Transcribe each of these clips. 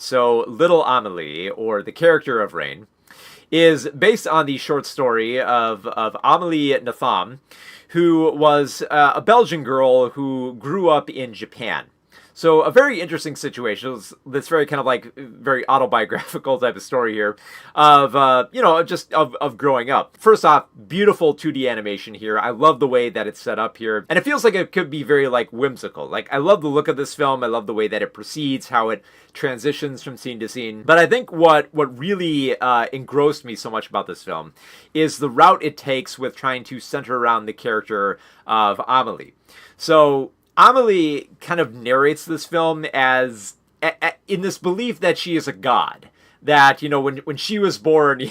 So Little Amélie, or the character of Rain, is based on the short story of Amélie Nothomb, who was a Belgian girl who grew up in Japan. So a very interesting situation. This very kind of like very autobiographical type of story here of, just of growing up. First off, beautiful 2D animation here. I love the way that it's set up here. And it feels like it could be very like whimsical. Like I love the look of this film. I love the way that it proceeds, how it transitions from scene to scene. But I think what really engrossed me so much about this film is the route it takes with trying to center around the character of Amélie. So Amélie kind of narrates this film as in this belief that she is a god. That, when she was born,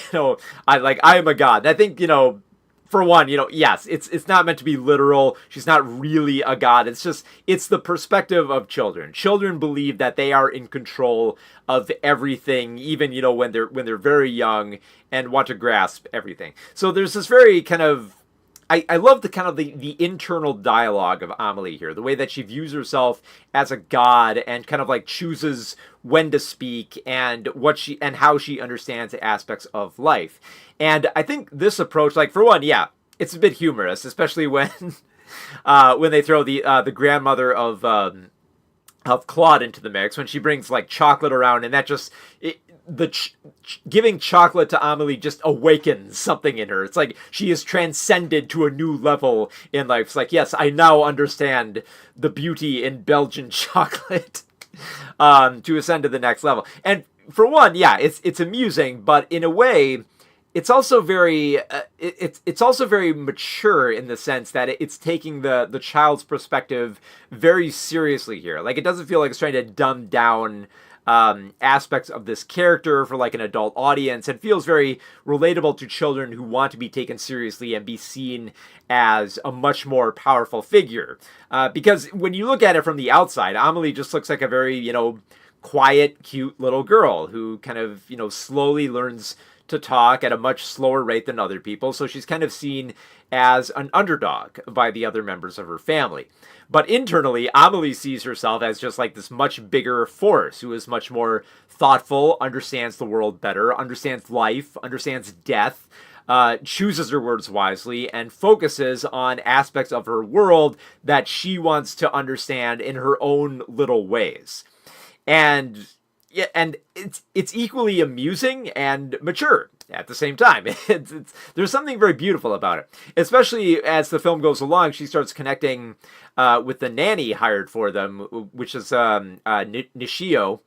I am a god. And I think, for one, yes, it's not meant to be literal. She's not really a god. It's the perspective of children. Children believe that they are in control of everything, even, when they're very young and want to grasp everything. So there's this very kind of, I love the kind of the internal dialogue of Amélie here, the way that she views herself as a god and kind of like chooses when to speak and how she understands aspects of life. And I think this approach, like for one, yeah, it's a bit humorous, especially when when they throw the grandmother of Claude into the mix, when she brings like chocolate around, and that just giving chocolate to Amélie just awakens something in her. It's like she is transcended to a new level in life. It's like, yes, I now understand the beauty in Belgian chocolate to ascend to the next level. And for one, yeah, it's amusing, but in a way, it's also very it's also very mature in the sense that it's taking the child's perspective very seriously here. Like it doesn't feel like it's trying to dumb down aspects of this character for like an adult audience. It feels very relatable to children who want to be taken seriously and be seen as a much more powerful figure. Because when you look at it from the outside, Amélie just looks like a very, quiet, cute little girl who kind of, slowly learns to talk at a much slower rate than other people. So she's kind of seen as an underdog by the other members of her family. But internally, Amélie sees herself as just like this much bigger force who is much more thoughtful, understands the world better, understands life, understands death, chooses her words wisely, and focuses on aspects of her world that she wants to understand in her own little ways. And yeah, and it's equally amusing and mature at the same time. There's something very beautiful about it, especially as the film goes along. She starts connecting with the nanny hired for them, which is Nishio.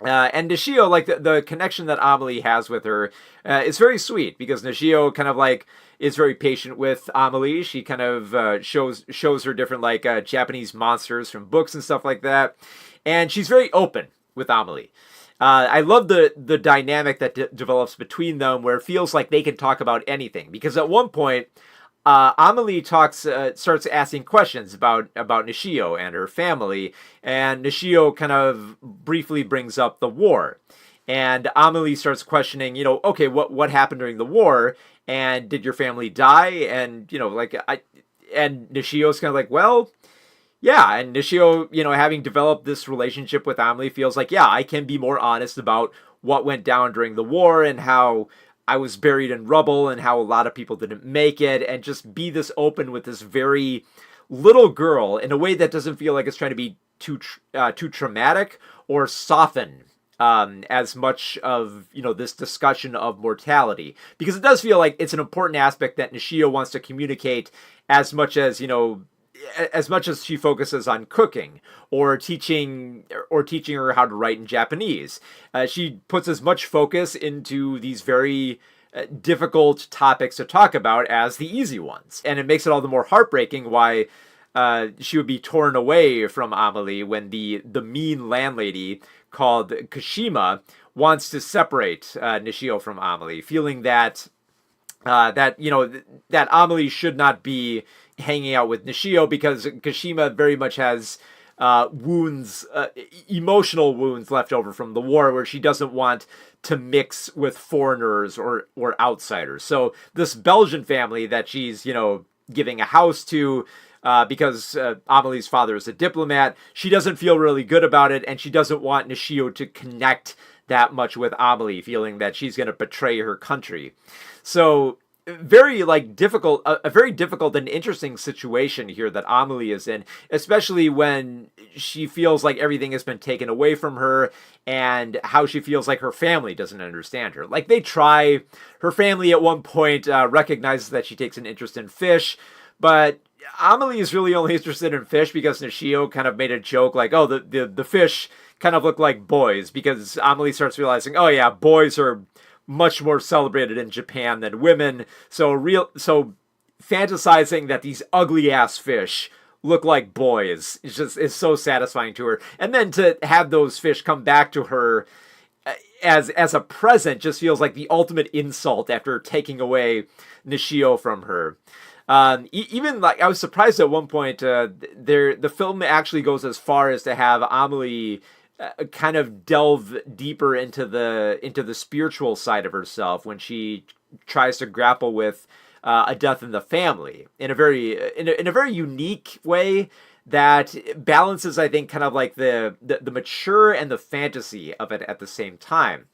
And Nishio, like the connection that Amélie has with her, is very sweet because Nishio kind of like is very patient with Amélie. She kind of shows her different like Japanese monsters from books and stuff like that, and she's very open with Amélie. I love the dynamic that develops between them, where it feels like they can talk about anything. Because at one point, Amélie starts asking questions about Nishio and her family, and Nishio kind of briefly brings up the war, and Amélie starts questioning, okay, what happened during the war, and did your family die, and and Nishio's kind of like, well. Yeah, and Nishio, having developed this relationship with Amélie, feels like, yeah, I can be more honest about what went down during the war and how I was buried in rubble and how a lot of people didn't make it, and just be this open with this very little girl in a way that doesn't feel like it's trying to be too traumatic or soften as much of, this discussion of mortality. Because it does feel like it's an important aspect that Nishio wants to communicate as much as she focuses on cooking or teaching her how to write in Japanese. She puts as much focus into these very difficult topics to talk about as the easy ones. And it makes it all the more heartbreaking why she would be torn away from Amélie when the mean landlady called Kashima wants to separate Nishio from Amélie, feeling that Amélie should not be hanging out with Nishio because Kashima very much has wounds, emotional wounds left over from the war, where she doesn't want to mix with foreigners or outsiders. So this Belgian family that she's, giving a house to, because Amelie's father is a diplomat. She doesn't feel really good about it, and she doesn't want Nishio to connect that much with Amélie, feeling that she's going to betray her country. So very difficult, a very difficult and interesting situation here that Amélie is in, especially when she feels like everything has been taken away from her, and how she feels like her family doesn't understand her. Like, they try, her family at one point recognizes that she takes an interest in fish, but Amélie is really only interested in fish because Nishio kind of made a joke like, oh, the fish kind of look like boys, because Amélie starts realizing, oh yeah, boys are much more celebrated in Japan than women. So fantasizing that these ugly ass fish look like boys is so satisfying to her. And then to have those fish come back to her as a present just feels like the ultimate insult after taking away Nishio from her. Even I was surprised at one point, the film actually goes as far as to have Amélie kind of delve deeper into the spiritual side of herself when she tries to grapple with a death in the family in a very unique way that balances, I think, kind of like the mature and the fantasy of it at the same time.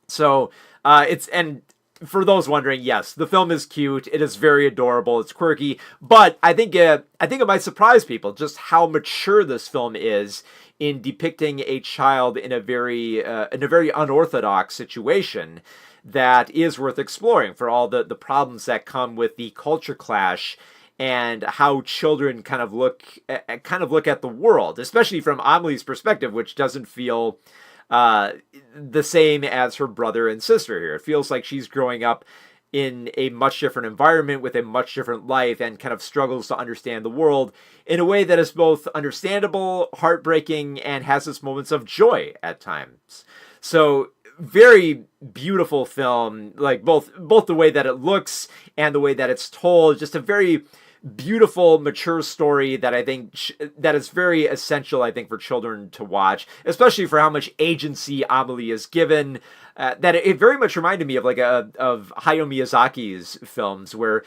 So and for those wondering, yes, the film is cute. It is very adorable. It's quirky, but I think it might surprise people just how mature this film is in depicting a child in a very unorthodox situation that is worth exploring for all the problems that come with the culture clash and how children kind of look at the world, especially from Amelie's perspective, which doesn't feel the same as her brother and sister here. It feels like she's growing up in a much different environment with a much different life and kind of struggles to understand the world in a way that is both understandable, heartbreaking, and has its moments of joy at times. So very beautiful film, like both the way that it looks and the way that it's told. Just a very beautiful, mature story that I think that is very essential, I think, for children to watch, especially for how much agency Amélie is given. That it very much reminded me of of Hayao Miyazaki's films, where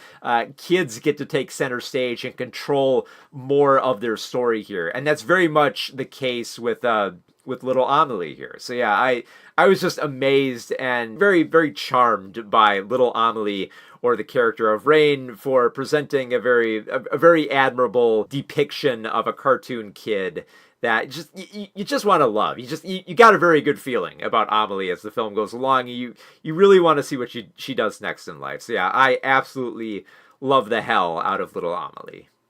kids get to take center stage and control more of their story here, and that's very much the case with little Amélie here. So yeah, I was just amazed and very, very charmed by little Amélie, or the character of Rain, for presenting a very admirable depiction of a cartoon kid that you just want to love. You got a very good feeling about Amélie as the film goes along. You really want to see what she does next in life. So yeah, I absolutely love the hell out of little Amélie.